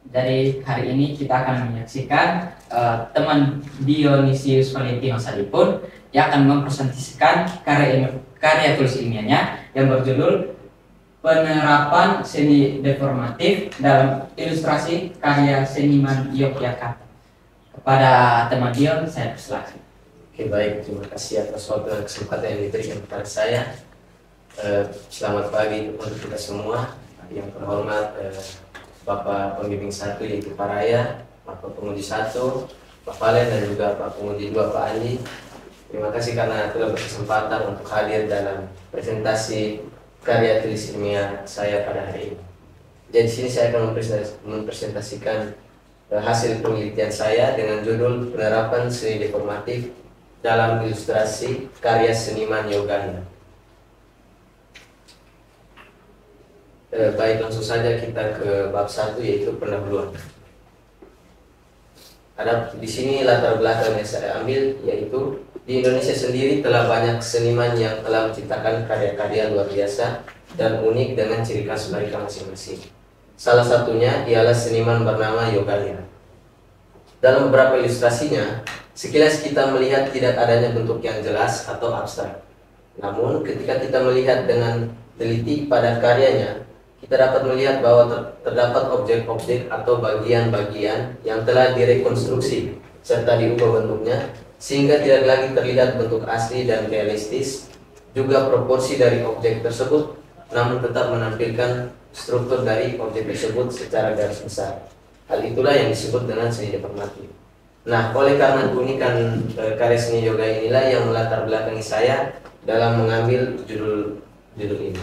Jadi hari ini kita akan menyaksikan teman Dionysius Valentino Sadipun yang akan mempresentasikan karya tulis ilmiahnya yang berjudul Penerapan Seni Deformatif dalam Ilustrasi Karya Seniman Yogyakarta. Kepada teman Dion, saya persilakan. Oke, baik, terima kasih atas waktu dan kesempatan yang diberikan kepada saya. Selamat pagi untuk kita semua. Yang terhormat Bapak Pembimbing 1 yaitu Pak Raya, Bapak Penguji 1, Pak Valen, dan juga Pak Penguji 2 Pak Andi. Terima kasih karena telah berkesempatan untuk hadir dalam presentasi karya tulis ilmiah saya pada hari ini. Jadi sini saya akan mempresentasikan hasil penelitian saya dengan judul Penerapan Seni Deformatif dalam Ilustrasi Karya Seniman Yogyakarta. Baik, langsung saja kita ke bab 1 yaitu pendahuluan. Ada di sini latar belakang yang saya ambil, yaitu di Indonesia sendiri telah banyak seniman yang telah menciptakan karya-karya luar biasa dan unik dengan ciri khas mereka masing-masing. Salah satunya ialah seniman bernama Yogyakarta. Dalam beberapa ilustrasinya, sekilas kita melihat tidak adanya bentuk yang jelas atau abstrak. Namun ketika kita melihat dengan teliti pada karyanya, kita dapat melihat bahwa terdapat objek-objek atau bagian-bagian yang telah direkonstruksi serta diubah bentuknya sehingga tidak lagi terlihat bentuk asli dan realistis, juga proporsi dari objek tersebut, namun tetap menampilkan struktur dari objek tersebut secara garis besar. Hal itulah yang disebut dengan seni deformatif. Nah, oleh karena keunikan karya seni yoga inilah yang melatar belakangi saya dalam mengambil judul ini.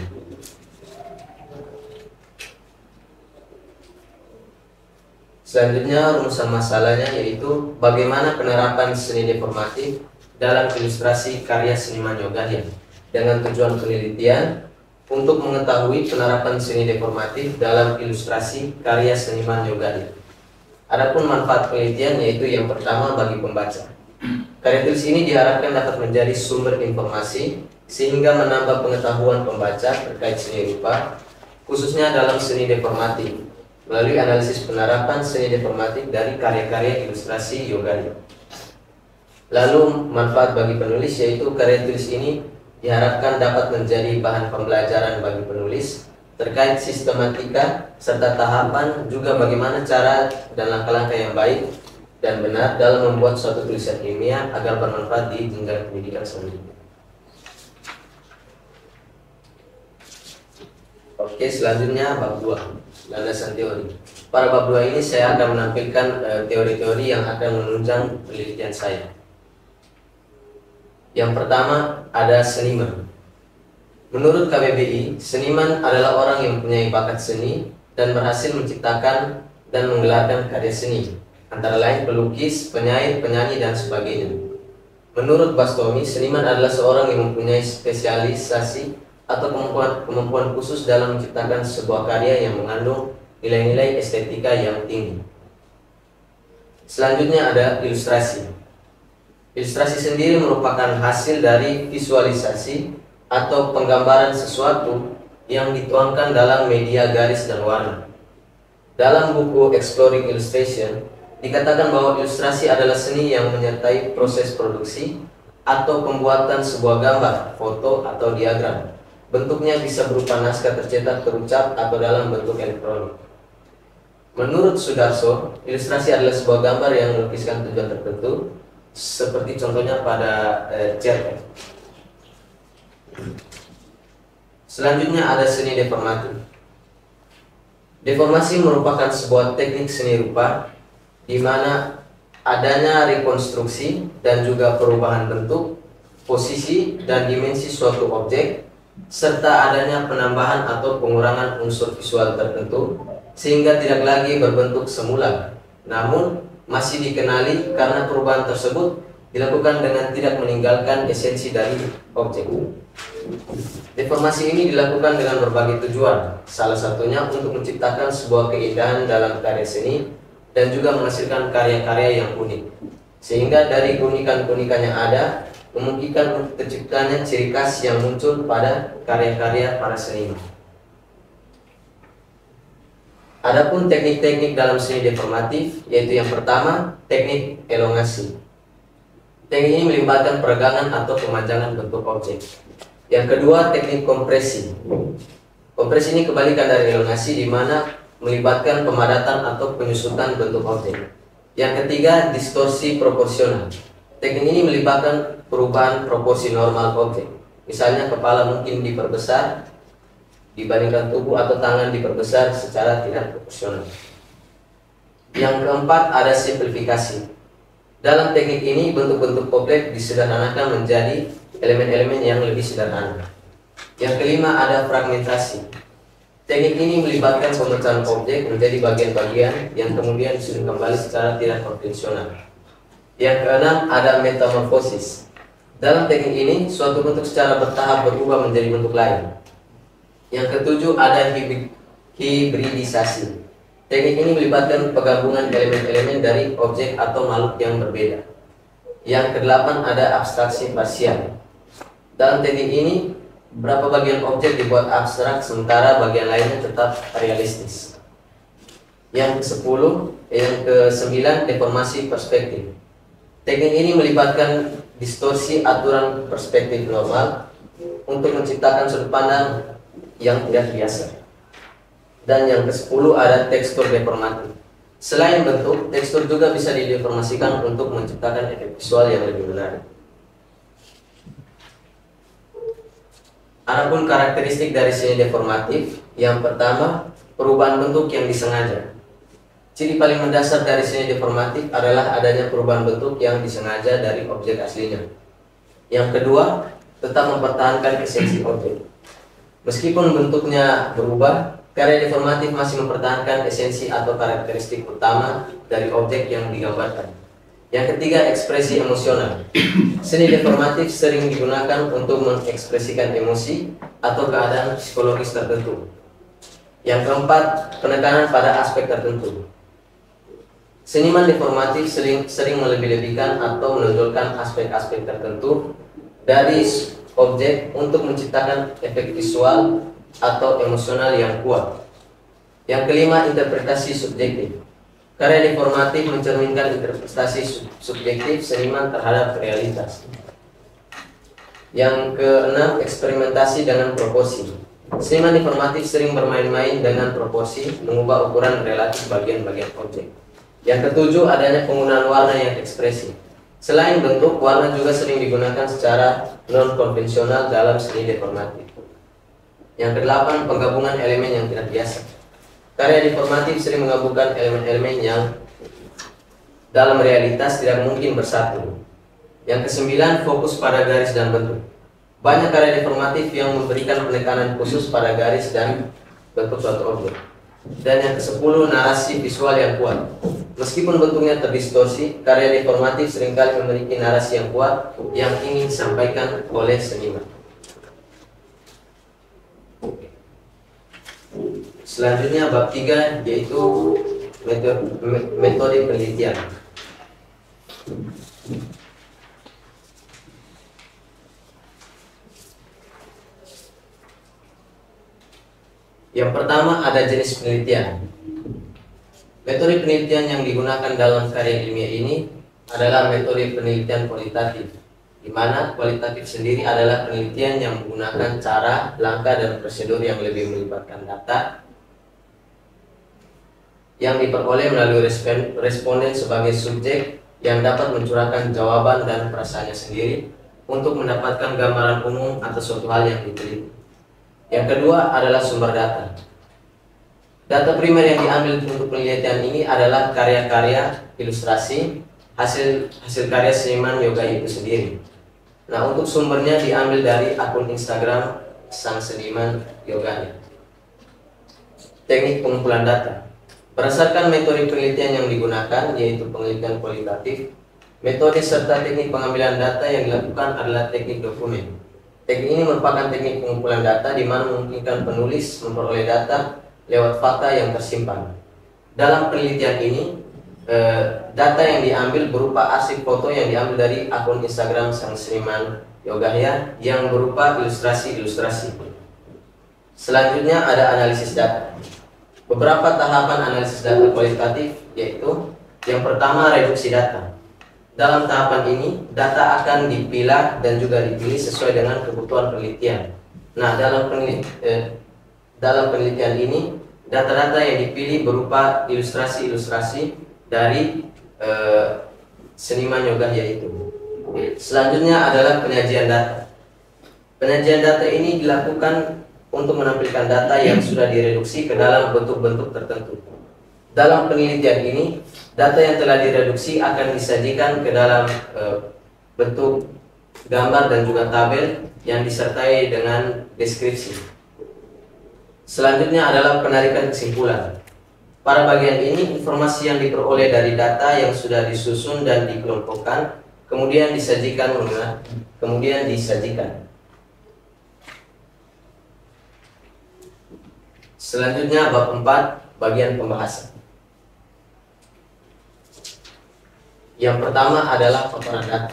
Selanjutnya rumusan masalahnya yaitu bagaimana penerapan seni deformatif dalam ilustrasi karya seniman Yogyakarta dengan tujuan penelitian untuk mengetahui penerapan seni deformatif dalam ilustrasi karya seniman Yogyakarta. Adapun manfaat penelitian yaitu yang pertama bagi pembaca. Karya tulis ini diharapkan dapat menjadi sumber informasi sehingga menambah pengetahuan pembaca terkait seni rupa, khususnya dalam seni deformatif, melalui analisis penerapan seni deformatif dari karya-karya ilustrasi Yogyakarta. Lalu manfaat bagi penulis yaitu karya tulis ini diharapkan dapat menjadi bahan pembelajaran bagi penulis terkait sistematika serta tahapan, juga bagaimana cara dan langkah-langkah yang baik dan benar dalam membuat suatu tulisan ilmiah agar bermanfaat di jenjang pendidikan selanjutnya. Oke, selanjutnya bab 2. Landasan teori. Pada bab 2 ini saya akan menampilkan teori-teori yang akan menunjang penelitian saya. Yang pertama ada seniman. Menurut KBBI, seniman adalah orang yang mempunyai bakat seni dan berhasil menciptakan dan menggelarkan karya seni, antara lain pelukis, penyair, penyanyi, dan sebagainya. Menurut Bastomi, seniman adalah seorang yang mempunyai spesialisasi atau kemampuan khusus dalam menciptakan sebuah karya yang mengandung nilai-nilai estetika yang tinggi. Selanjutnya ada ilustrasi. Ilustrasi sendiri merupakan hasil dari visualisasi atau penggambaran sesuatu yang dituangkan dalam media garis dan warna. Dalam buku Exploring Illustration, dikatakan bahwa ilustrasi adalah seni yang menyertai proses produksi atau pembuatan sebuah gambar, foto, atau diagram. Bentuknya bisa berupa naskah tercetak, terucap, atau dalam bentuk elektronik. Menurut Sudarso, ilustrasi adalah sebuah gambar yang melukiskan tujuan tertentu, seperti contohnya pada cerpen. Selanjutnya ada seni deformatif. Deformasi merupakan sebuah teknik seni rupa di mana adanya rekonstruksi dan juga perubahan bentuk, posisi, dan dimensi suatu objek, serta adanya penambahan atau pengurangan unsur visual tertentu sehingga tidak lagi berbentuk semula, namun masih dikenali karena perubahan tersebut dilakukan dengan tidak meninggalkan esensi dari objek. Deformasi ini dilakukan dengan berbagai tujuan, salah satunya untuk menciptakan sebuah keindahan dalam karya seni dan juga menghasilkan karya-karya yang unik, sehingga dari keunikan-keunikan yang ada memungkinkan untuk terciptanya ciri khas yang muncul pada karya-karya para seniman. Adapun teknik-teknik dalam seni deformatif, yaitu yang pertama, teknik elongasi. Teknik ini melibatkan peregangan atau pemanjangan bentuk objek. Yang kedua, teknik kompresi. Kompresi ini kebalikan dari elongasi, di mana melibatkan pemadatan atau penyusutan bentuk objek. Yang ketiga, distorsi proporsional. Teknik ini melibatkan perubahan proporsi normal objek. Misalnya kepala mungkin diperbesar dibandingkan tubuh atau tangan diperbesar secara tidak proporsional. Yang keempat, ada simplifikasi. Dalam teknik ini bentuk-bentuk kompleks disederhanakan menjadi elemen-elemen yang lebih sederhana. Yang kelima, ada fragmentasi. Teknik ini melibatkan pemecahan objek menjadi bagian-bagian yang kemudian disusun kembali secara tidak konvensional. Yang keenam, ada metamorfosis. Dalam teknik ini, suatu bentuk secara bertahap berubah menjadi bentuk lain. Yang ketujuh, ada hibridisasi. Teknik ini melibatkan penggabungan elemen-elemen dari objek atau makhluk yang berbeda. Yang kedelapan, ada abstraksi parsial. Dalam teknik ini, beberapa bagian objek dibuat abstrak, sementara bagian lainnya tetap realistis. Yang ke-9, deformasi perspektif. Teknik ini melibatkan distorsi aturan perspektif normal untuk menciptakan sudut pandang yang tidak biasa. Dan yang ke-10, ada tekstur deformatif. Selain bentuk, tekstur juga bisa dideformasikan untuk menciptakan efek visual yang lebih menarik. Adapun karakteristik dari seni deformatif, yang pertama, perubahan bentuk yang disengaja. Ciri paling mendasar dari seni deformatif adalah adanya perubahan bentuk yang disengaja dari objek aslinya. Yang kedua, tetap mempertahankan esensi objek. Meskipun bentuknya berubah, karya deformatif masih mempertahankan esensi atau karakteristik utama dari objek yang digambarkan. Yang ketiga, ekspresi emosional. Seni deformatif sering digunakan untuk mengekspresikan emosi atau keadaan psikologis tertentu. Yang keempat, penekanan pada aspek tertentu. Seniman deformatif sering melebih-lebihkan atau menonjolkan aspek-aspek tertentu dari objek untuk menciptakan efek visual atau emosional yang kuat. Yang kelima, interpretasi subjektif. Karya deformatif mencerminkan interpretasi subjektif seniman terhadap realitas. Yang keenam, eksperimentasi dengan proporsi. Seniman deformatif sering bermain-main dengan proporsi, mengubah ukuran relatif bagian-bagian objek. Yang ketujuh, adanya penggunaan warna yang ekspresif. Selain bentuk, warna juga sering digunakan secara non-konvensional dalam seni deformatif. Yang kedelapan, penggabungan elemen yang tidak biasa. Karya deformatif sering menggabungkan elemen-elemen yang dalam realitas tidak mungkin bersatu. Yang kesembilan, fokus pada garis dan bentuk. Banyak karya deformatif yang memberikan penekanan khusus pada garis dan bentuk suatu objek. Dan yang ke-10, narasi visual yang kuat. Meskipun bentuknya terdistorsi, karya deformatif seringkali memiliki narasi yang kuat yang ingin disampaikan oleh seniman. Selanjutnya bab 3, yaitu metode penelitian. Yang pertama, ada jenis penelitian. Metode penelitian yang digunakan dalam karya ilmiah ini adalah metode penelitian kualitatif, di mana kualitatif sendiri adalah penelitian yang menggunakan cara, langkah, dan prosedur yang lebih melibatkan data yang diperoleh melalui responden sebagai subjek yang dapat mencurahkan jawaban dan perasaannya sendiri untuk mendapatkan gambaran umum atas suatu hal yang diteliti. Yang kedua adalah sumber data. Data primer yang diambil untuk penelitian ini adalah karya-karya ilustrasi, hasil karya seniman yoga itu sendiri. Nah, untuk sumbernya diambil dari akun Instagram sang seniman yoganya. Teknik pengumpulan data. Berdasarkan metode penelitian yang digunakan, yaitu penelitian kualitatif, metode serta teknik pengambilan data yang dilakukan adalah teknik dokumen. Teknik ini merupakan teknik pengumpulan data di mana memungkinkan penulis memperoleh data lewat fakta yang tersimpan. Dalam penelitian ini, data yang diambil berupa arsip foto yang diambil dari akun Instagram sang seniman Yogahya yang berupa ilustrasi-ilustrasi. Selanjutnya ada analisis data. beberapa tahapan analisis data kualitatif, yaitu yang pertama reduksi data. Dalam tahapan ini, data akan dipilah dan juga dipilih sesuai dengan kebutuhan penelitian. Nah, dalam penelitian ini, data-data yang dipilih berupa ilustrasi-ilustrasi dari seniman Yogyakarta itu. Selanjutnya adalah penyajian data. Penyajian data ini dilakukan untuk menampilkan data yang sudah direduksi ke dalam bentuk-bentuk tertentu. Dalam penelitian ini, data yang telah direduksi akan disajikan ke dalam bentuk gambar dan juga tabel yang disertai dengan deskripsi. Selanjutnya adalah penarikan kesimpulan. Pada bagian ini, informasi yang diperoleh dari data yang sudah disusun dan dikelompokkan kemudian disajikan. Selanjutnya bab 4, bagian pembahasan. Yang pertama adalah paparan data.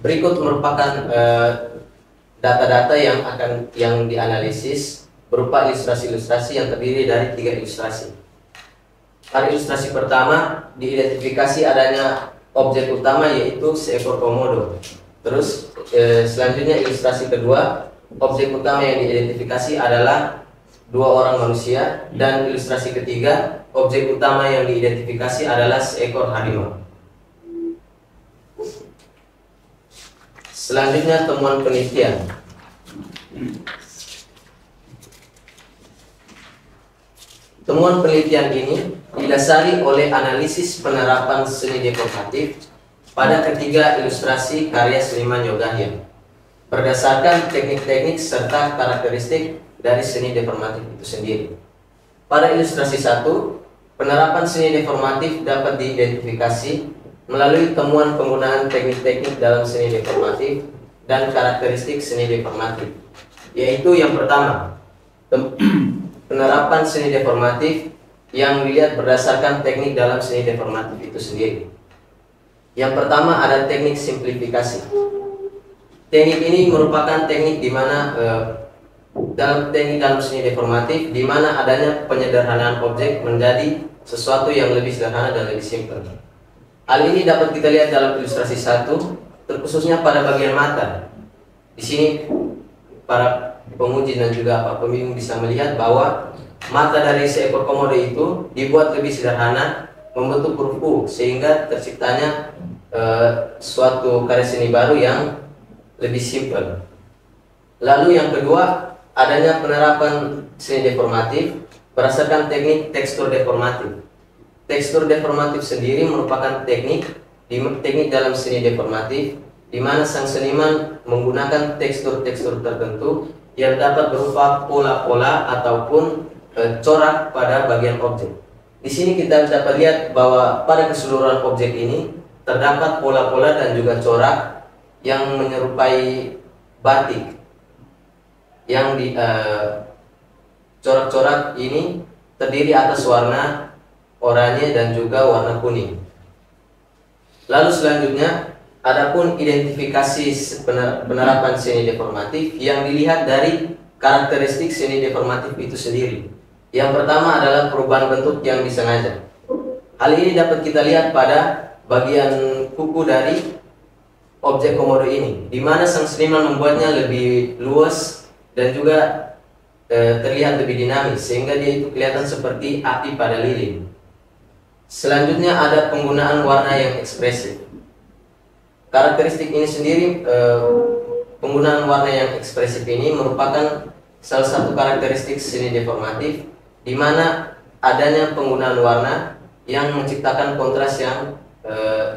Berikut merupakan data-data yang dianalisis berupa ilustrasi-ilustrasi yang terdiri dari 3 ilustrasi. Pada ilustrasi pertama diidentifikasi adanya objek utama yaitu seekor komodo. Terus selanjutnya ilustrasi kedua, objek utama yang diidentifikasi adalah 2 orang manusia, dan ilustrasi ketiga, objek utama yang diidentifikasi adalah seekor harimau. Selanjutnya temuan penelitian. Temuan penelitian ini didasari oleh analisis penerapan seni dekoratif pada ketiga ilustrasi karya seniman Yogyakarta berdasarkan teknik-teknik serta karakteristik dari seni deformatif itu sendiri. Pada ilustrasi 1, penerapan seni deformatif dapat diidentifikasi melalui temuan penggunaan teknik-teknik dalam seni deformatif dan karakteristik seni deformatif, yaitu yang pertama, penerapan seni deformatif yang dilihat berdasarkan teknik dalam seni deformatif itu sendiri. Yang pertama ada teknik simplifikasi. Teknik ini merupakan teknik di mana dalam seni deformatif di mana adanya penyederhanaan objek menjadi sesuatu yang lebih sederhana dan lebih simpel. Hal ini dapat kita lihat dalam ilustrasi 1, terkhususnya pada bagian mata. Di sini para penguji dan juga para pembimbing bisa melihat bahwa mata dari seekor komodo itu dibuat lebih sederhana, membentuk huruf U, sehingga terciptanya suatu karya seni baru yang lebih simpel. Lalu yang kedua, adanya penerapan seni deformatif berdasarkan teknik tekstur deformatif. Tekstur deformatif sendiri merupakan teknik dalam seni deformatif di mana sang seniman menggunakan tekstur-tekstur tertentu yang dapat berupa pola-pola ataupun corak pada bagian objek. Di sini kita dapat lihat bahwa pada keseluruhan objek ini terdapat pola-pola dan juga corak yang menyerupai batik. Yang di corak-corak ini terdiri atas warna oranye dan juga warna kuning. Lalu selanjutnya, adapun identifikasi penerapan seni deformatif yang dilihat dari karakteristik seni deformatif itu sendiri. Yang pertama adalah perubahan bentuk yang disengaja. Hal ini dapat kita lihat pada bagian kuku dari objek komodo ini, di mana sang seniman membuatnya lebih luas dan juga terlihat lebih dinamis, sehingga dia itu kelihatan seperti api pada lilin. Selanjutnya ada penggunaan warna yang ekspresif. Karakteristik ini sendiri, penggunaan warna yang ekspresif ini merupakan salah satu karakteristik seni deformatif, di mana adanya penggunaan warna yang menciptakan kontras yang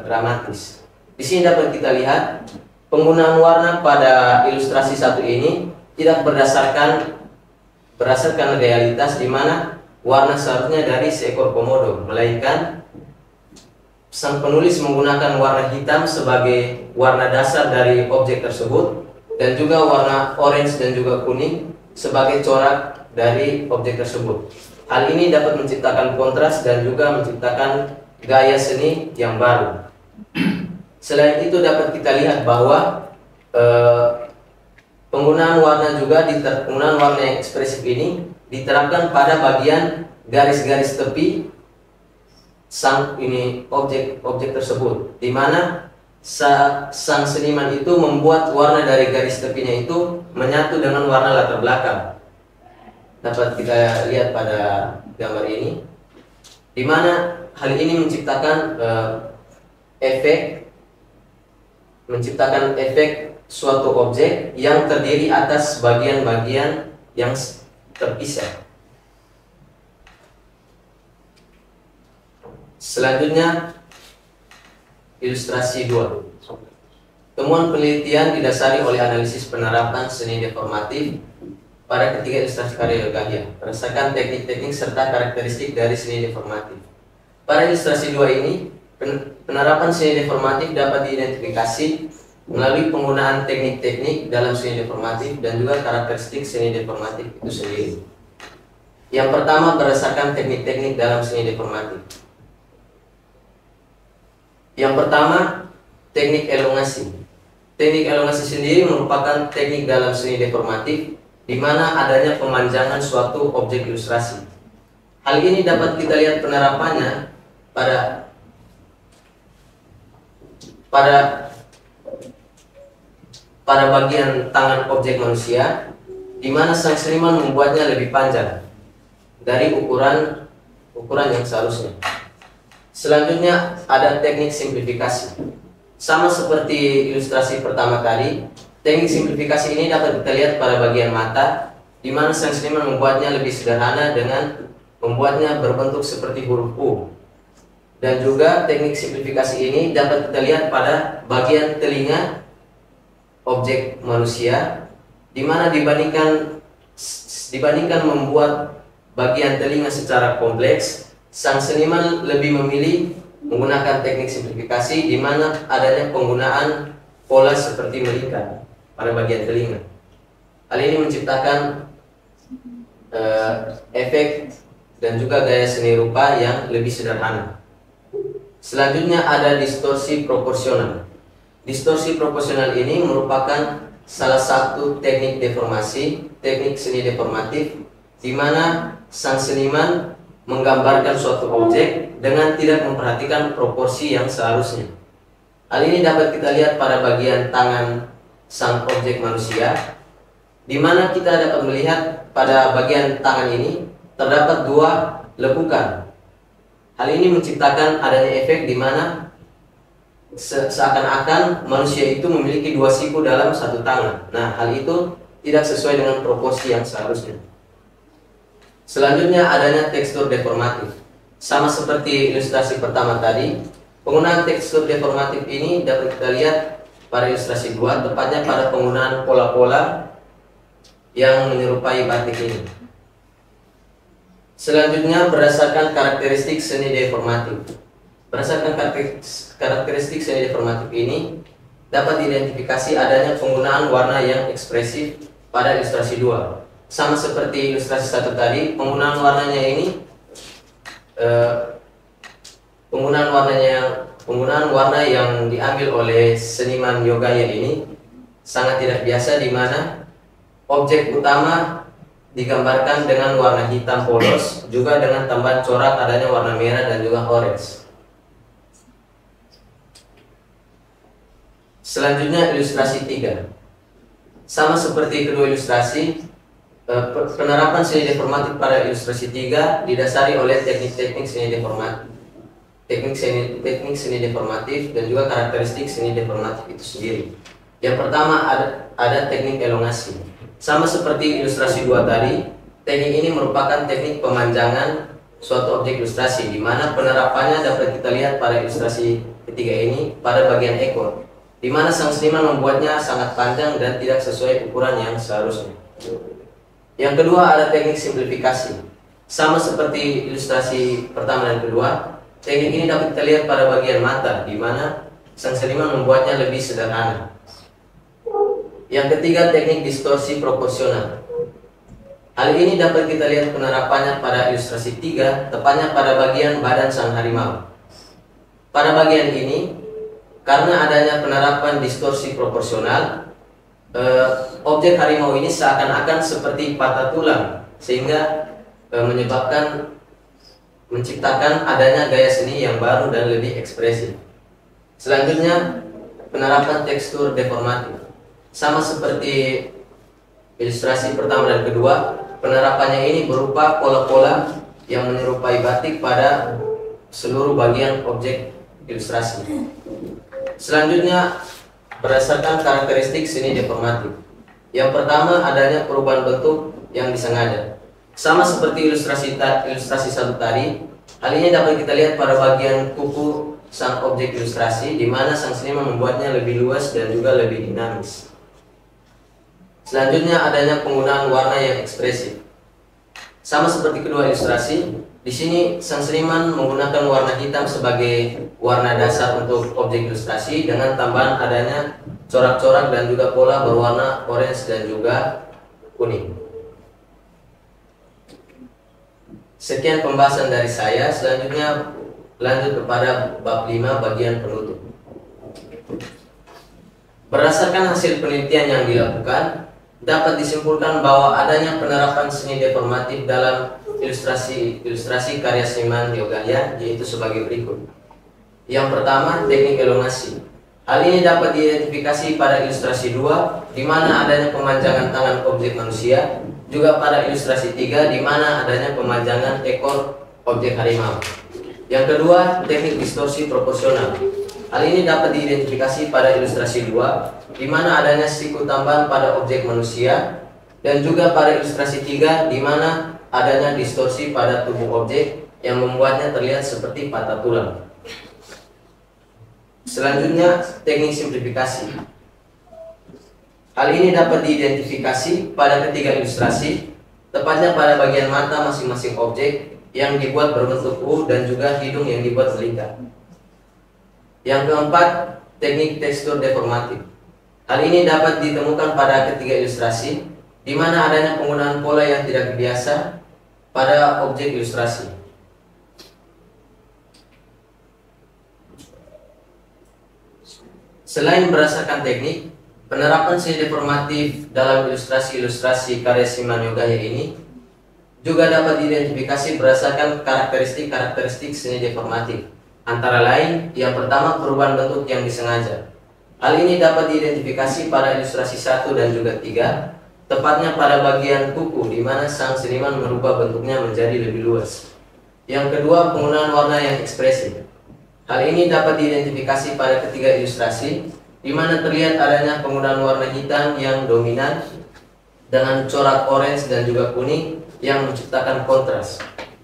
dramatis. Di sini dapat kita lihat penggunaan warna pada ilustrasi 1 ini tidak berdasarkan realitas, di mana warna seharusnya dari seekor komodo, melainkan sang penulis menggunakan warna hitam sebagai warna dasar dari objek tersebut, dan juga warna orange dan juga kuning sebagai corak dari objek tersebut. Hal ini dapat menciptakan kontras dan juga menciptakan gaya seni yang baru. Selain itu dapat kita lihat bahwa penggunaan warna yang ekspresif ini diterapkan pada bagian garis-garis tepi objek tersebut, di mana sang seniman itu membuat warna dari garis tepinya itu menyatu dengan warna latar belakang. Dapat kita lihat pada gambar ini, di mana hal ini menciptakan efek suatu objek yang terdiri atas bagian-bagian yang terpisah. Selanjutnya, ilustrasi 2. Temuan penelitian didasari oleh analisis penerapan seni deformatif pada ketiga ilustrasi karya Yogalia berdasarkan teknik-teknik serta karakteristik dari seni deformatif. Pada ilustrasi 2 ini, penerapan seni deformatif dapat diidentifikasi melalui penggunaan teknik-teknik dalam seni deformatif dan juga karakteristik seni deformatif itu sendiri. Yang pertama, berdasarkan teknik-teknik dalam seni deformatif. Yang pertama, teknik elongasi. Teknik elongasi sendiri merupakan teknik dalam seni deformatif di mana adanya pemanjangan suatu objek ilustrasi. Hal ini dapat kita lihat penerapannya pada bagian tangan objek manusia, di mana sang seniman membuatnya lebih panjang dari ukuran yang seharusnya. Selanjutnya ada teknik simplifikasi. Sama seperti ilustrasi pertama tadi, teknik simplifikasi ini dapat kita lihat pada bagian mata, di mana sang seniman membuatnya lebih sederhana dengan membuatnya berbentuk seperti huruf U. Dan juga teknik simplifikasi ini dapat kita lihat pada bagian telinga objek manusia, di mana dibandingkan membuat bagian telinga secara kompleks, sang seniman lebih memilih menggunakan teknik simplifikasi di mana adanya penggunaan pola seperti melingkar pada bagian telinga. Hal ini menciptakan efek dan juga gaya seni rupa yang lebih sederhana. Selanjutnya ada distorsi proporsional. Distorsi proporsional ini merupakan salah satu teknik deformasi, teknik seni deformatif, di mana sang seniman menggambarkan suatu objek dengan tidak memperhatikan proporsi yang seharusnya. Hal ini dapat kita lihat pada bagian tangan sang objek manusia, di mana kita dapat melihat pada bagian tangan ini terdapat 2 lekukan. Hal ini menciptakan adanya efek di mana seakan-akan manusia itu memiliki 2 siku dalam satu tangan. Nah, hal itu tidak sesuai dengan proporsi yang seharusnya. Selanjutnya adanya tekstur deformatif. Sama seperti ilustrasi pertama tadi, penggunaan tekstur deformatif ini dapat kita lihat pada ilustrasi 2, tepatnya pada penggunaan pola-pola yang menyerupai batik ini. Selanjutnya berdasarkan karakteristik seni deformatif. Berdasarkan karakteristik seni deformatif ini dapat diidentifikasi adanya penggunaan warna yang ekspresif pada ilustrasi 2. Sama seperti ilustrasi 1 tadi, penggunaan warna yang diambil oleh seniman Yogaya ini sangat tidak biasa, di mana objek utama digambarkan dengan warna hitam polos, juga dengan tambahan corak adanya warna merah dan juga orange. Selanjutnya ilustrasi 3. Sama seperti kedua ilustrasi, penerapan seni deformatif pada ilustrasi 3 didasari oleh teknik-teknik seni deformatif. Teknik seni deformatif dan juga karakteristik seni deformatif itu sendiri. Yang pertama ada teknik elongasi. Sama seperti ilustrasi 2 tadi, teknik ini merupakan teknik pemanjangan suatu objek ilustrasi, di mana penerapannya dapat kita lihat pada ilustrasi ketiga ini pada bagian ekor, di mana sang seniman membuatnya sangat panjang dan tidak sesuai ukuran yang seharusnya. Yang kedua ada teknik simplifikasi. Sama seperti ilustrasi pertama dan kedua, teknik ini dapat kita lihat pada bagian mata, di mana sang seniman membuatnya lebih sederhana. Yang ketiga, teknik distorsi proporsional. Hal ini dapat kita lihat penerapannya pada ilustrasi 3, tepatnya pada bagian badan sang harimau. Pada bagian ini, karena adanya penerapan distorsi proporsional, objek harimau ini seakan-akan seperti patah tulang, sehingga menyebabkan menciptakan adanya gaya seni yang baru dan lebih ekspresif. Selanjutnya, penerapan tekstur deformatif. Sama seperti ilustrasi pertama dan kedua, penerapannya ini berupa pola-pola yang menyerupai batik pada seluruh bagian objek ilustrasi. Selanjutnya, berdasarkan karakteristik seni deformatif. Yang pertama, adanya perubahan bentuk yang disengaja. Sama seperti ilustrasi satu tadi, hal ini dapat kita lihat pada bagian kuku sang objek ilustrasi, di mana sang seniman membuatnya lebih luas dan juga lebih dinamis. Selanjutnya, adanya penggunaan warna yang ekspresif. Sama seperti kedua ilustrasi, di sini sang seniman menggunakan warna hitam sebagai warna dasar untuk objek ilustrasi dengan tambahan adanya corak-corak dan juga pola berwarna orange dan juga kuning. Sekian pembahasan dari saya. Selanjutnya lanjut kepada bab 5 bagian penutup. Berdasarkan hasil penelitian yang dilakukan, dapat disimpulkan bahwa adanya penerapan seni deformatif dalam ilustrasi karya seniman Diogaya yaitu sebagai berikut. Yang pertama, teknik elongasi. Hal ini dapat diidentifikasi pada ilustrasi 2, di mana adanya pemanjangan tangan objek manusia, juga pada ilustrasi 3, di mana adanya pemanjangan ekor objek harimau. Yang kedua, teknik distorsi proporsional. Hal ini dapat diidentifikasi pada ilustrasi 2, di mana adanya siku tambahan pada objek manusia, dan juga pada ilustrasi 3, di mana adanya distorsi pada tubuh objek yang membuatnya terlihat seperti patah tulang. Selanjutnya, teknik simplifikasi. Hal ini dapat diidentifikasi pada ketiga ilustrasi, tepatnya pada bagian mata masing-masing objek yang dibuat berbentuk U dan juga hidung yang dibuat melingkar. Yang keempat, teknik tekstur deformatif. Hal ini dapat ditemukan pada ketiga ilustrasi, di mana adanya penggunaan pola yang tidak biasa pada objek ilustrasi. Selain berdasarkan teknik, penerapan seni deformatif dalam ilustrasi-ilustrasi karya seniman Diogaya ini juga dapat diidentifikasi berdasarkan karakteristik seni deformatif. Antara lain, yang pertama perubahan bentuk yang disengaja. Hal ini dapat diidentifikasi pada ilustrasi 1 dan juga 3, tepatnya pada bagian kuku di mana sang seniman merubah bentuknya menjadi lebih luas. Yang kedua, penggunaan warna yang ekspresif. Hal ini dapat diidentifikasi pada ketiga ilustrasi, di mana terlihat adanya penggunaan warna hitam yang dominan dengan corak orange dan juga kuning yang menciptakan kontras.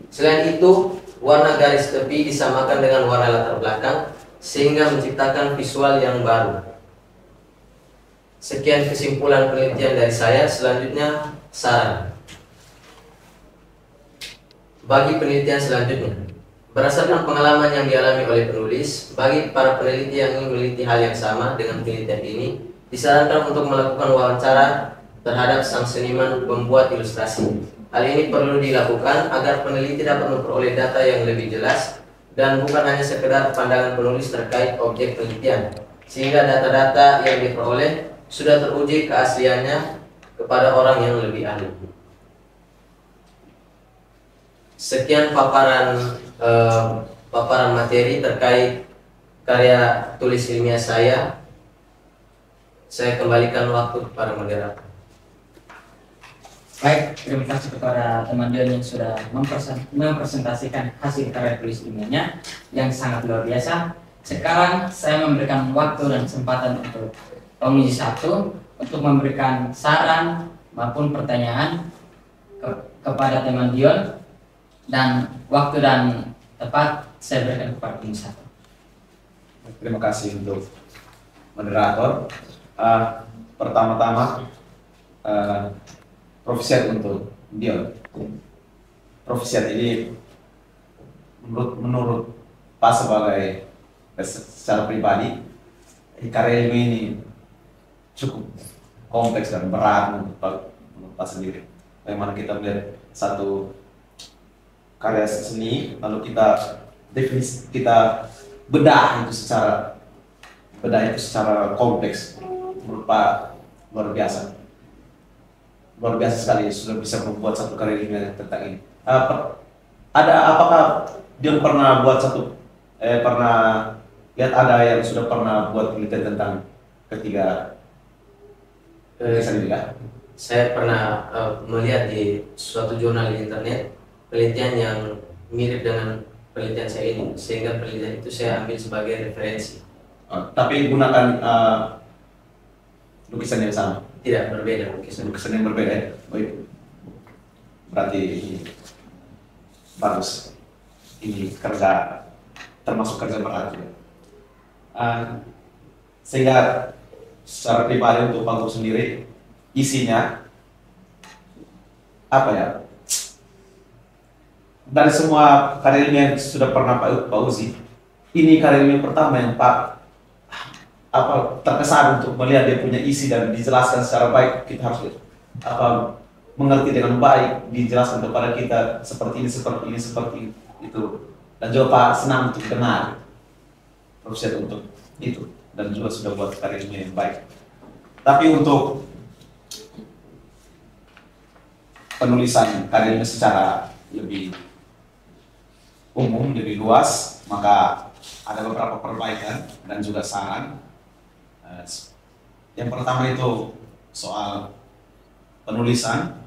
Selain itu, warna garis tepi disamakan dengan warna latar belakang sehingga menciptakan visual yang baru. Sekian kesimpulan penelitian dari saya. Selanjutnya, saran. Bagi penelitian selanjutnya, berdasarkan pengalaman yang dialami oleh penulis, bagi para peneliti yang ingin meneliti hal yang sama dengan penelitian ini, disarankan untuk melakukan wawancara terhadap sang seniman pembuat ilustrasi. Hal ini perlu dilakukan agar peneliti dapat memperoleh data yang lebih jelas dan bukan hanya sekedar pandangan penulis terkait objek penelitian, sehingga data-data yang diperoleh sudah teruji keasliannya kepada orang yang lebih ahli. Sekian paparan materi terkait karya tulis ilmiah saya. Saya kembalikan waktu kepada moderator. Baik, terima kasih kepada teman Dion yang sudah mempresentasikan hasil karya tulis ilmiahnya yang sangat luar biasa. Sekarang saya memberikan waktu dan kesempatan untuk penguji 1 untuk memberikan saran maupun pertanyaan kepada teman Dion, dan waktu dan tepat saya berikan kepada penguji 1. Terima kasih untuk moderator. Pertama-tama profesiat untuk Dion. Profesiat ini menurut Pak sebagai secara pribadi, karya ilmu ini cukup kompleks dan berat menurut Pak sendiri. Bagaimana kita melihat satu karya seni, lalu kita bedah itu secara kompleks. Menurut Pak luar biasa sekali sudah bisa membuat satu karya ilmiah tentang ini. apakah dia pernah buat pernah lihat ada yang sudah pernah buat penelitian tentang ketiga lukisan ini kah? Saya pernah melihat di suatu jurnal di internet penelitian yang mirip dengan penelitian saya ini, sehingga penelitian itu saya ambil sebagai referensi. Tapi gunakan lukisan yang sama? Tidak, berbeda lukisan. Lukisan yang berbeda ya? Baik. Berarti bagus. Ini kerja, termasuk kerja berat juga. Sehingga secara pribadi untuk Pak Guru sendiri, isinya apa ya? Dari semua karya ilmiah yang sudah pernah Pak Uzi, ini karya ilmiah pertama yang Pak terkesan untuk melihat dia punya isi dan dijelaskan secara baik. Kita harus mengerti dengan baik, dijelaskan kepada kita seperti ini, seperti itu. Dan juga Pak senang untuk dengar, proses untuk itu, dan juga sudah buat karya ilmiah yang baik. Tapi untuk penulisan karya ilmiah secara lebih umum, lebih luas, maka ada beberapa perbaikan dan juga saran. Yang pertama itu soal penulisan.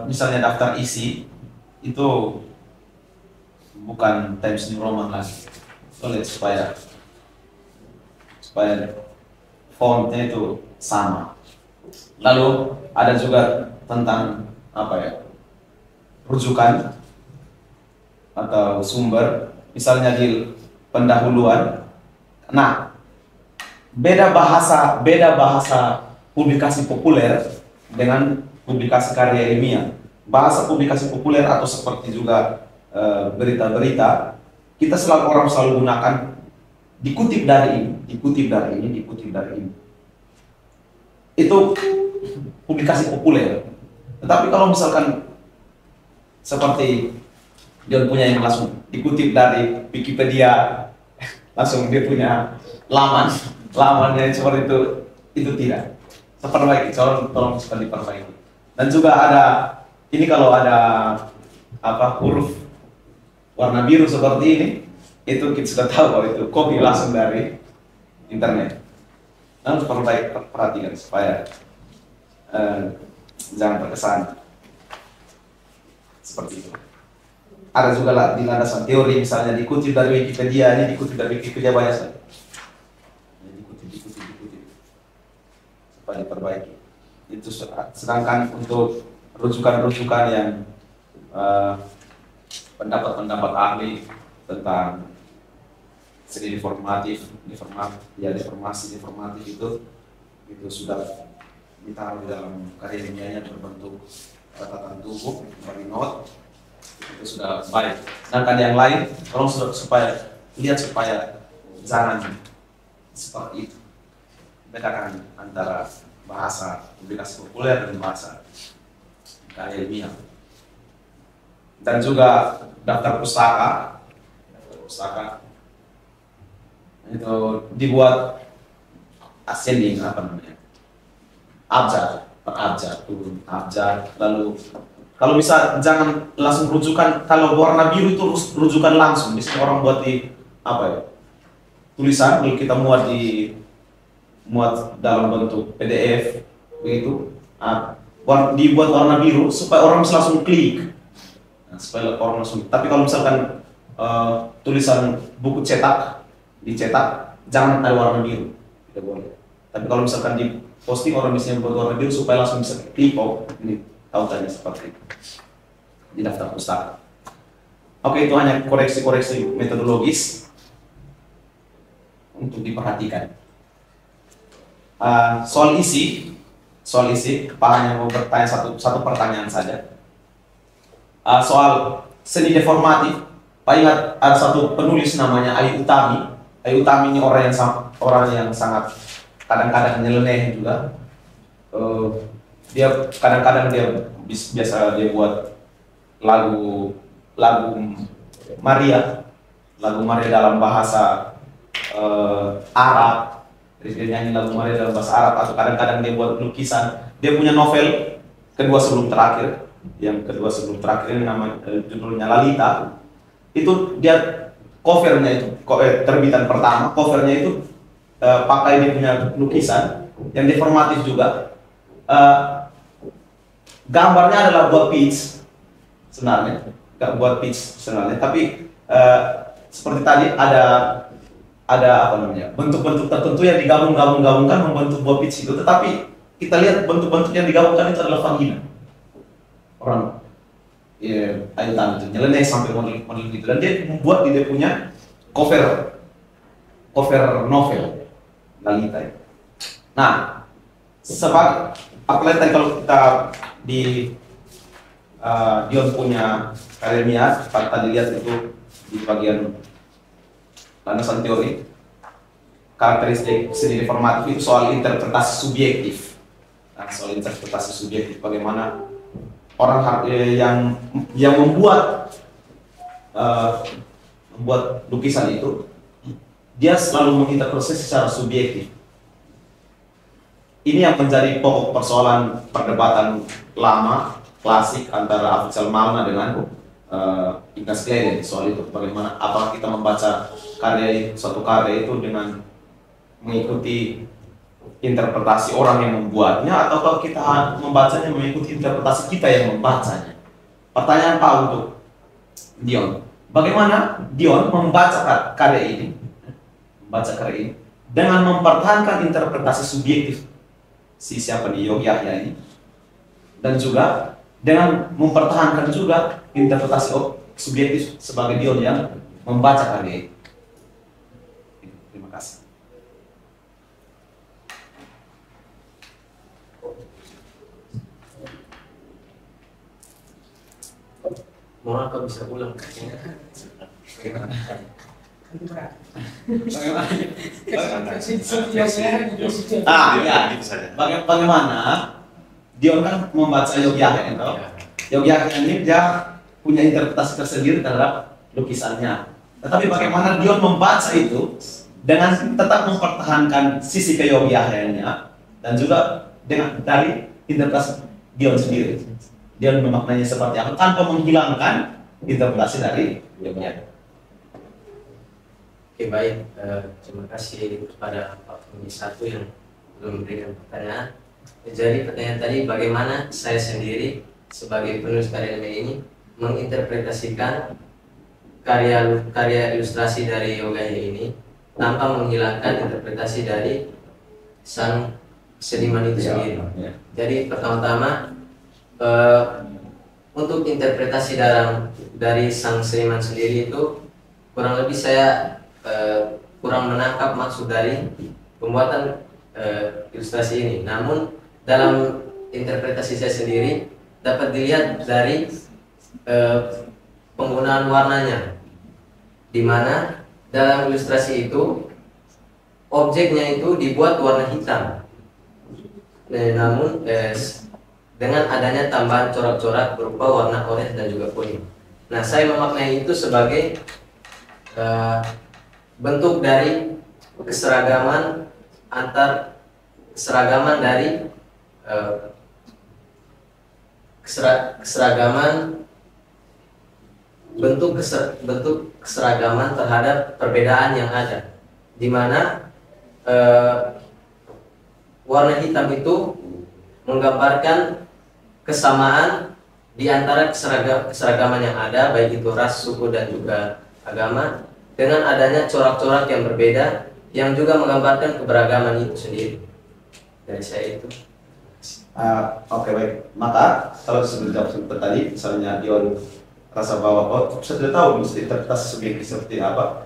Misalnya daftar isi itu bukan Times New Roman lagi, supaya fontnya itu sama. Lalu ada juga tentang rujukan atau sumber, misalnya di pendahuluan. Nah, beda bahasa publikasi populer dengan publikasi karya ilmiah. Bahasa publikasi populer atau seperti juga berita-berita, orang selalu gunakan dikutip dari ini. Itu publikasi populer. Tetapi kalau misalkan seperti dia punya yang langsung dikutip dari Wikipedia, langsung dia punya lamannya seperti itu tidak. Seperbaiki, tolong sekali diperbaiki. Dan juga ada ini, kalau ada huruf warna biru seperti ini, itu kita sudah tahu bahwa itu copy langsung dari internet. Dan harus perhatikan supaya jangan terkesan seperti itu. Ada juga lah di landasan teori, misalnya dikutip dari Wikipedia, ini dikutip dari Wikipedia banyak sekali. Dikutip supaya diperbaiki. Itu sedangkan untuk rujukan-rujukan yang pendapat-pendapat ahli tentang seni informatif itu sudah ditaruh di dalam karya ilmiahnya berbentuk catatan tubuh bagi not. Itu sudah baik. Sedangkan yang lain, tolong supaya jangan seperti itu. Bedakan antara bahasa publikasi populer dan bahasa karya ilmiah. Dan juga daftar pustaka itu dibuat ascending, abjad per abjad, turun abjad. Lalu kalau bisa jangan langsung rujukan. Kalau warna biru itu rujukan langsung. Misalnya orang buat di tulisan, lalu kita muat dalam bentuk PDF begitu. Dibuat warna biru supaya orang bisa langsung klik. Tapi kalau misalkan tulisan buku dicetak, jangan ada warna biru, tidak boleh. Tapi kalau misalkan di posting, orang bisa buat warna biru supaya langsung bisa klik. Ini tautannya seperti itu di daftar pustaka. Oke, itu hanya koreksi-koreksi metodologis untuk diperhatikan. Soal isi, Pak hanya mau bertanya satu pertanyaan saja. Soal seni deformatif, Pak ingat ada satu penulis namanya Ayu Utami. Ayu Utami ini orang yang sangat kadang-kadang nyeleneh juga. Dia kadang-kadang biasa dia buat lagu Maria dalam bahasa Arab. Dia nyanyi lagu Maria dalam bahasa Arab, atau kadang-kadang dia buat lukisan. Dia punya novel kedua sebelum terakhir, yang kedua sebelum terakhir ini nama judulnya Lalita. Itu dia covernya itu terbitan pertama, covernya itu pakai dia punya lukisan yang deformatif juga. Gambarnya adalah buat pitch sebenarnya, nggak buat pitch sebenarnya, tapi seperti tadi ada apa namanya, bentuk-bentuk tertentu yang digabungkan membentuk buah pitch itu. Tetapi kita lihat bentuk-bentuk yang digabungkan itu adalah vagina orang, ayu tangan itu nyeleneh sampai model gitu, dan dia membuat dia punya cover novel Lalita. Nah, sebab apalagi tadi kalau kita di Dion punya karya tadi lihat itu di bagian landasan teori karakteristik seni deformatif itu soal interpretasi subjektif. Nah, soal interpretasi subjektif, bagaimana orang yang membuat lukisan itu, dia selalu menginterpretasi secara subjektif. Ini yang menjadi pokok persoalan perdebatan lama klasik antara Avital Malna dengan Ignaz Klein soal itu, bagaimana apakah kita membaca suatu karya itu dengan mengikuti interpretasi orang yang membuatnya, atau kalau kita membacanya mengikuti interpretasi kita yang membacanya. Pertanyaan Pak untuk Dion, bagaimana Dion membaca karya ini dengan mempertahankan interpretasi subjektif siapa di Yogyakarta ini, dan juga dengan mempertahankan juga interpretasi subjektif sebagai Dion yang membaca karya ini. Terima kasih. Mohon kau bisa ulang. Bagaimana Dion kan membaca Yogyakarta, Yogyakarta ini dia punya interpretasi tersendiri terhadap lukisannya. Tetapi bagaimana Dion membaca itu dengan tetap mempertahankan sisi ke-Yogyakartanya dan juga dengan dari interpretasi Dion sendiri. Dion memaknainya seperti apa tanpa menghilangkan interpretasi dari Yogyakarta. Oke, baik. Terima kasih kepada Pak Komisi 1 yang belum memberikan pertanyaan. Jadi pertanyaan tadi, bagaimana saya sendiri sebagai penulis karya ini menginterpretasikan karya ilustrasi dari Yogyakarta ini tanpa menghilangkan interpretasi dari sang seniman itu sendiri. Jadi pertama-tama untuk interpretasi dari sang seniman sendiri itu kurang lebih saya kurang menangkap maksud dari pembuatan ilustrasi ini. Namun dalam interpretasi saya sendiri dapat dilihat dari penggunaan warnanya, di mana dalam ilustrasi itu objeknya itu dibuat warna hitam. Namun dengan adanya tambahan corak-corak berupa warna oranye dan juga kuning. Nah, saya memaknai itu sebagai bentuk dari keseragaman dari bentuk keseragaman terhadap perbedaan yang ada, di mana warna hitam itu menggambarkan kesamaan di antara keseragaman yang ada, baik itu ras, suku dan juga agama, dengan adanya corak-corak yang berbeda yang juga menggambarkan keberagaman itu sendiri. Dari saya itu. Oke, baik. Maka kalau sudah jawab seperti tadi, misalnya Dion rasa bahwa saya sudah tahu interpretasi subjektif seperti apa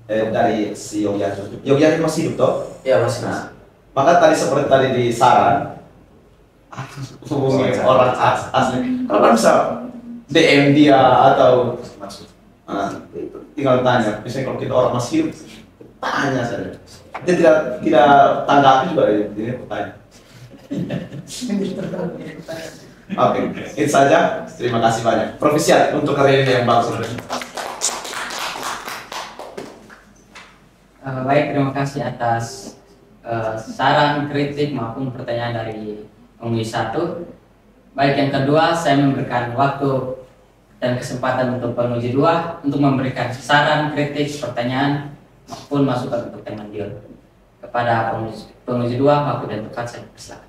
dari si Yogyakarta. Yogyakarta masih hidup toh? Ya, masih. Nah, maka tadi seperti tadi di saran hubungi orang asli. Kalau kan bisa DM dia atau tinggal tanya. Misalnya kalau kita orang masih hidup, tanya saja. Dia tidak tanggapi juga dia bertanya. Oke, itu saja. Terima kasih banyak. Profesiat untuk karya ini yang bagus. Baik, terima kasih atas saran, kritik maupun pertanyaan dari Komisi 1. Baik, yang kedua, saya memberikan waktu dan kesempatan untuk penguji 2 untuk memberikan saran, kritik, pertanyaan maupun masukan untuk teman Dion. Kepada penguji 2, waktu dan tempat saya persilakan.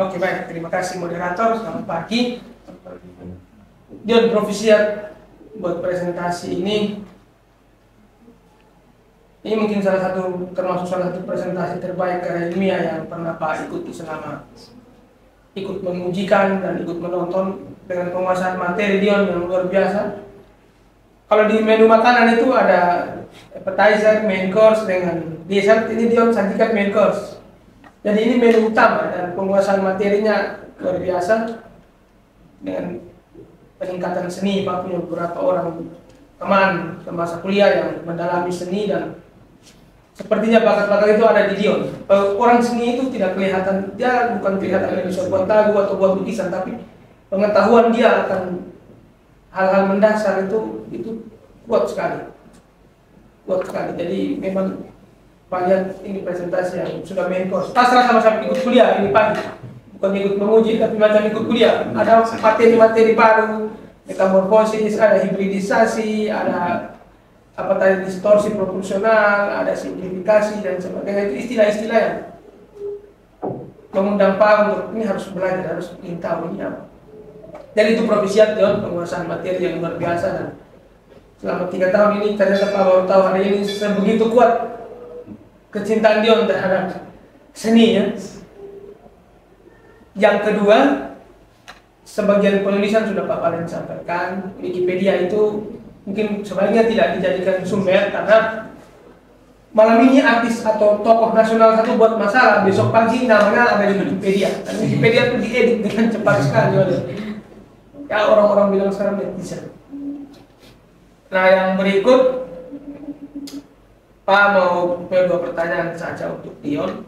Oke, baik, terima kasih moderator. Selamat pagi. Dion Provisiat buat presentasi ini. Ini mungkin termasuk salah satu presentasi terbaik karya ilmiah yang pernah Pak ikuti selama ikut mengujikan dan ikut menonton dengan penguasaan materi Dion yang luar biasa. Kalau di menu makanan itu ada appetizer, main course dengan dessert, ini Dion sajikan main course. Jadi ini menu utama dan penguasaan materinya luar biasa dengan peningkatan seni. Pak punya beberapa orang teman semasa kuliah yang mendalami seni dan sepertinya bakat-bakat itu ada di Dion. Orang seni itu tidak kelihatan, dia bukan kelihatan yang bisa buat lagu atau buat lukisan, tapi pengetahuan dia akan hal-hal mendasar itu kuat sekali. Kuat sekali. Jadi memang kalian ini presentasi yang sudah main course. Pasrah sama-sama ikut kuliah ini pagi. Bukan ikut menguji tapi macam ikut kuliah. Ada materi-materi baru, metamorfosis, ada hibridisasi, ada apa tadi distorsi proporsional, ada simplifikasi dan sebagainya. Itu istilah-istilah yang mengundang Pak untuk ini harus belajar, harus ingin tahu ini apa. Dan itu Provisiat Dion, penguasaan materi yang luar biasa dan selama 3 tahun ini ternyata Pak baru tahu hari ini sebegitu kuat kecintaan Dion terhadap seni ya. Yang kedua, sebagian penulisan sudah Pak Valen sampaikan, Wikipedia itu mungkin sebaiknya tidak dijadikan sumber karena malam ini artis atau tokoh nasional satu buat masalah, besok pagi namanya ada di Wikipedia. Dan Wikipedia itu diedit dengan cepat sekali oleh ya orang-orang bilang sekarang netizen. Nah yang berikut Pak mau dua pertanyaan saja untuk Dion.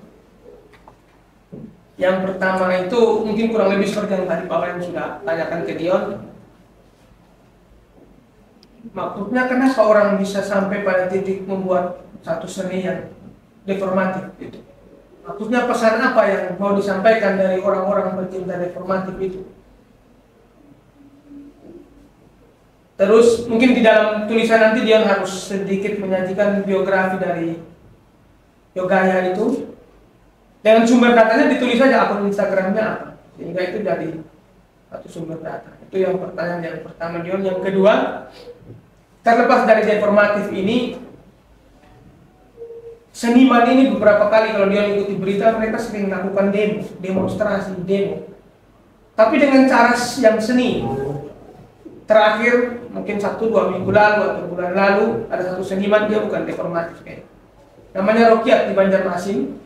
Yang pertama itu mungkin kurang lebih seperti yang tadi Pak Valen sudah tanyakan ke Dion. Maksudnya kenapa orang bisa sampai pada titik membuat satu seni yang reformatif itu? Maksudnya pesan apa yang mau disampaikan dari orang-orang pecinta reformatif itu? Terus mungkin di dalam tulisan nanti dia harus sedikit menyajikan biografi dari Yogaya itu. Dengan sumber datanya ditulis saja akun Instagramnya apa, sehingga itu jadi satu sumber data. Itu yang pertanyaan yang pertama Dion. Yang kedua, terlepas dari reformatif ini, seniman ini beberapa kali kalau dia ikuti berita mereka sering melakukan demonstrasi. Tapi dengan cara yang seni. Terakhir mungkin 1-2 minggu lalu atau bulan lalu ada satu seniman, dia bukan reformatif kayak. Namanya Rokiat di Banjarmasin.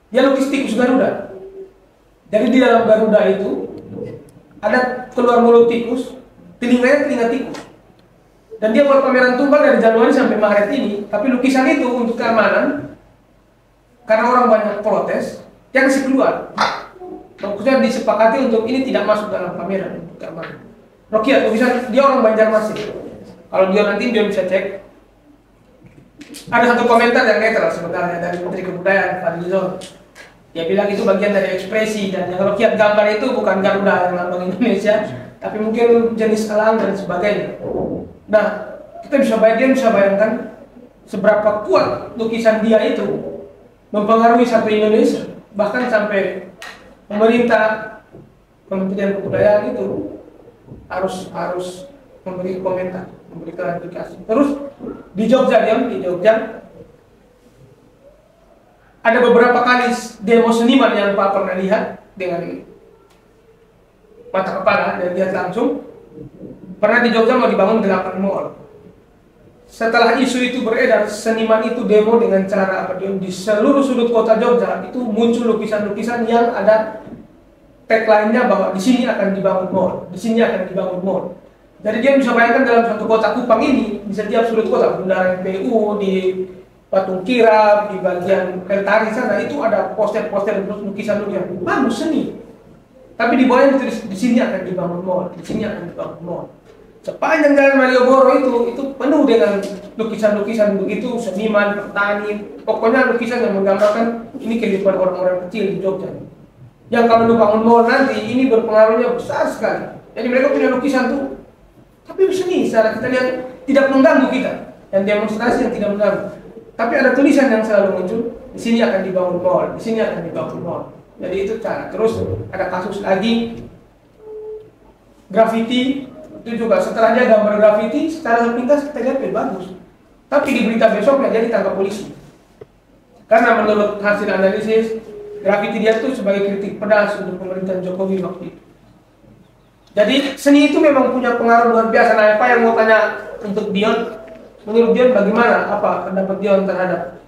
Dia lukis tikus Garuda. Jadi di dalam Garuda itu ada keluar mulut tikus, telinganya telinga tikus. Dan dia buat pameran tumpal dari Januari sampai Maret ini, tapi lukisan itu untuk keamanan, karena orang banyak protes, dia kasih keluar. Maksudnya disepakati untuk ini tidak masuk dalam pameran untuk keamanan. Rokiat, lukisan dia orang Banjarmasin. Kalau dia nanti dia bisa cek. Ada satu komentar yang netral sebenarnya dari Menteri Kebudayaan Fadlizon. Dia bilang itu bagian dari ekspresi dan yang Rokiat gambar itu bukan Garuda yang lambang Indonesia, tapi mungkin jenis alam dan sebagainya. Nah, kita bisa bayangkan seberapa kuat lukisan dia itu mempengaruhi sampai Indonesia, bahkan sampai pemerintah, Kementerian Kebudayaan itu harus memberi komentar, memberi klarifikasi. Terus di Jogja ada beberapa kali demo seniman yang Pak pernah lihat dengan mata kepala dan lihat langsung. Pernah di Jogja mau dibangun 8 mall. Setelah isu itu beredar, seniman itu demo dengan cara apa? Di seluruh sudut kota Jogja itu muncul lukisan-lukisan yang ada tagline-nya bahwa di sini akan dibangun mall, di sini akan dibangun mall. Jadi dia bisa bayangkan dalam satu kota Kupang ini, di setiap sudut kota, Bundaran PU, di Patung Kirap, di bagian Peltari sana itu ada poster-poster lukisan-lukisan bagus seni. Tapi di bawahnya ditulis di sini akan dibangun mall, di sini akan dibangun mall. Sepanjang jalan Malioboro itu penuh dengan lukisan-lukisan begitu, seniman, petani, pokoknya lukisan yang menggambarkan ini kehidupan orang-orang kecil di Jogja. Yang kalau dibangun mall nanti ini berpengaruhnya besar sekali. Jadi mereka punya lukisan tuh, tapi seni secara kita lihat tidak mengganggu kita. Yang demonstrasi yang tidak mengganggu. Tapi ada tulisan yang selalu muncul, di sini akan dibangun mall, di sini akan dibangun mall. Jadi itu cara. Terus ada kasus lagi graffiti, itu juga setelah dia gambar graffiti secara sepintas kita lihat bagus. Tapi di berita besoknya dia ditangkap polisi. Karena menurut hasil analisis graffiti dia itu sebagai kritik pedas untuk pemerintahan Jokowi waktu itu. Jadi seni itu memang punya pengaruh luar biasa. Nah, apa yang mau tanya untuk Dion? Menurut Dion bagaimana? Apa pendapat Dion terhadap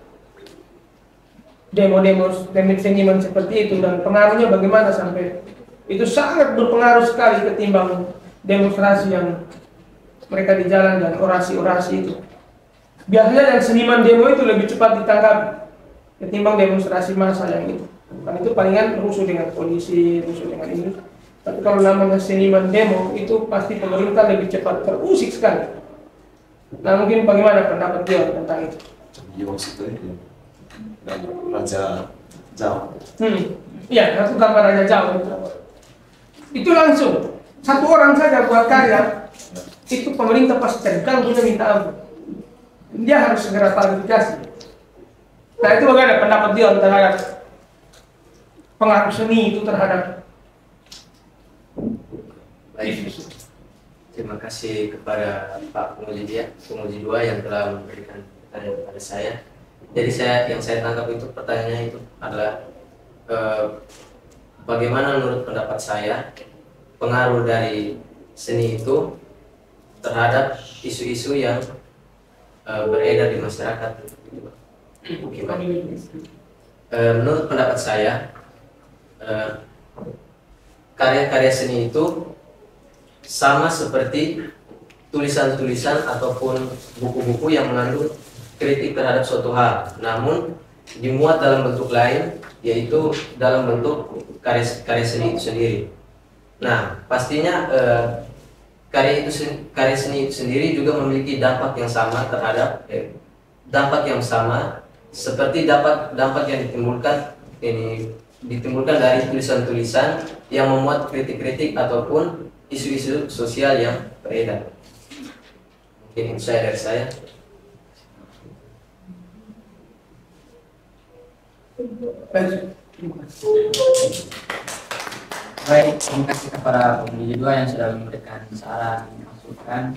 demo-demo seniman seperti itu dan pengaruhnya bagaimana sampai itu sangat berpengaruh sekali ketimbang demonstrasi yang mereka di jalan dan orasi-orasi itu. Biasanya yang seniman demo itu lebih cepat ditangkap ketimbang demonstrasi massa yang itu. Kan itu palingan rusuh dengan polisi, rusuh dengan ini. Tapi kalau namanya seniman demo itu pasti pemerintah lebih cepat terusik sekali. Nah mungkin bagaimana pendapat dia tentang itu? Dan Raja Jawa. Iya, satu gambar Raja Jawa. Itu langsung satu orang saja buat karya itu pemerintah pasti cari punya minta ampun. Dia harus segera klarifikasi. Nah itu bagaimana pendapat dia terhadap pengaruh seni itu terhadap. Baik, terima kasih kepada Pak Penguji 2 yang telah memberikan pertanyaan kepada saya. Jadi yang saya tangkap itu pertanyaannya itu adalah bagaimana menurut pendapat saya pengaruh dari seni itu terhadap isu-isu yang beredar di masyarakat. Menurut pendapat saya karya-karya seni itu sama seperti tulisan-tulisan ataupun buku-buku yang mengandung kritik terhadap suatu hal, namun dimuat dalam bentuk lain, yaitu dalam bentuk karya seni itu sendiri. Nah, pastinya karya seni itu sendiri juga memiliki dampak yang sama terhadap seperti dampak yang ditimbulkan dari tulisan-tulisan yang memuat kritik-kritik ataupun isu-isu sosial yang beredar. Mungkin itu dari saya. Baik, terima kasih kepada Penguji 2 yang sudah memberikan saran, masukan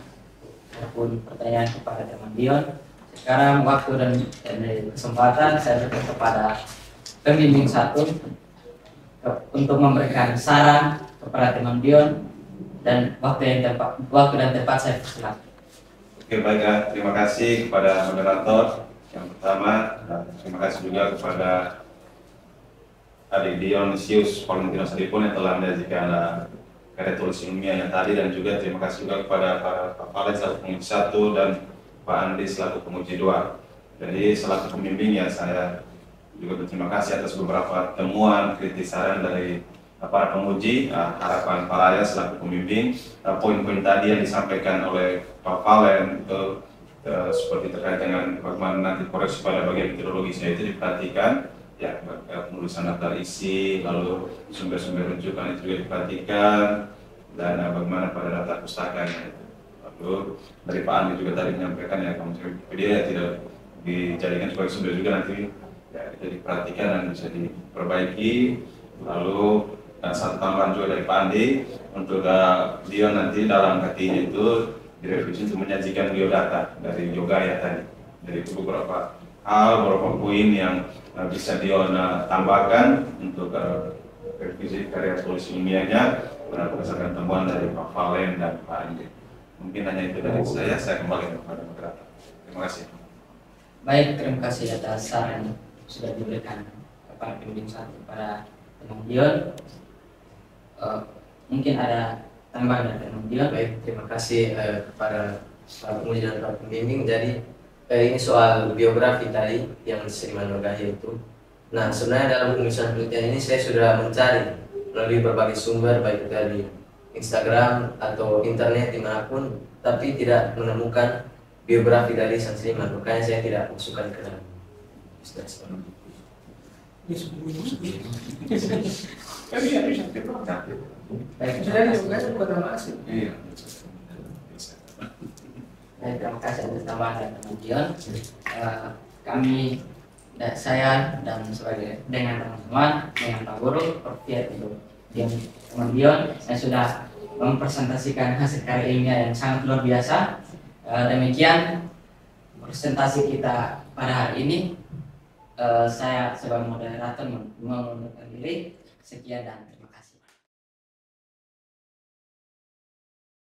maupun pertanyaan kepada teman Dion. Sekarang waktu dan kesempatan saya berikan kepada pembimbing 1 untuk memberikan saran kepada teman Dion dan waktu dan tempat saya persilakan. Oke, baik ya. Terima kasih kepada moderator yang pertama, dan terima kasih juga kepada adik Dionysius Valentino Sadipun yang telah menyajikan karya tulis ilmiahnya tadi, dan juga terima kasih juga kepada Pak Valen selaku penguji 1 dan Pak Andi selaku penguji 2. Jadi selaku pembimbing ya saya juga berterima kasih atas beberapa temuan, kritik, saran dari para penguji. Harapan Pak Raya selaku pembimbing, poin-poin tadi yang disampaikan oleh Pak Valen itu seperti terkait dengan bagaimana nanti koreksi pada bagian metodologisnya itu diperhatikan, ya, penulisan daftar isi, lalu sumber-sumber rujukan itu juga diperhatikan, dan bagaimana pada daftar pustakanya. Lalu dari Pak Andi juga tadi menyampaikan ya, Wikipedia ya tidak dijadikan sebagai sumber juga nanti ya, bisa diperhatikan dan bisa diperbaiki. Lalu satu tambahan juga dari Pak Andi untuk dia nanti dalam katinya itu direvisi untuk menyajikan biodata dari yoga ya tadi, dari beberapa hal, beberapa poin yang bisa Dion tambahkan untuk revisi karya tulis ilmiahnya berdasarkan temuan dari Pak Valen dan Pak Andi. Mungkin hanya itu dari saya kembali kepada moderator. Terima kasih. Baik, terima kasih atas saran yang sudah diberikan kepada pembimbing 1 kepada teman Dion. Mungkin ada tambahan dari teman Dion. Baik, terima kasih kepada para penguji dan para pembimbing. Jadi ini soal biografi tadi yang Seniman Nurgahayu itu. Nah, sebenarnya dalam penulisan penelitian ini saya sudah mencari melalui berbagai sumber, baik itu di Instagram atau internet dimanapun, tapi tidak menemukan biografi dari sang seniman. Makanya saya tidak masukkan ke dalam. Dia sembunyi. Kan bisa dipercaya. Baik, Bisa jadi juga bukan nama asing. Iya. baik, terima kasih atas tambahan dan teman Dion. Kami saya dan sebagai dengan teman-teman dengan Pak Guru berpihak untuk teman Dion yang sudah mempresentasikan hasil karya ilmiah yang sangat luar biasa. Demikian presentasi kita pada hari ini. Saya sebagai moderator mengundurkan diri. Sekian dan terima kasih.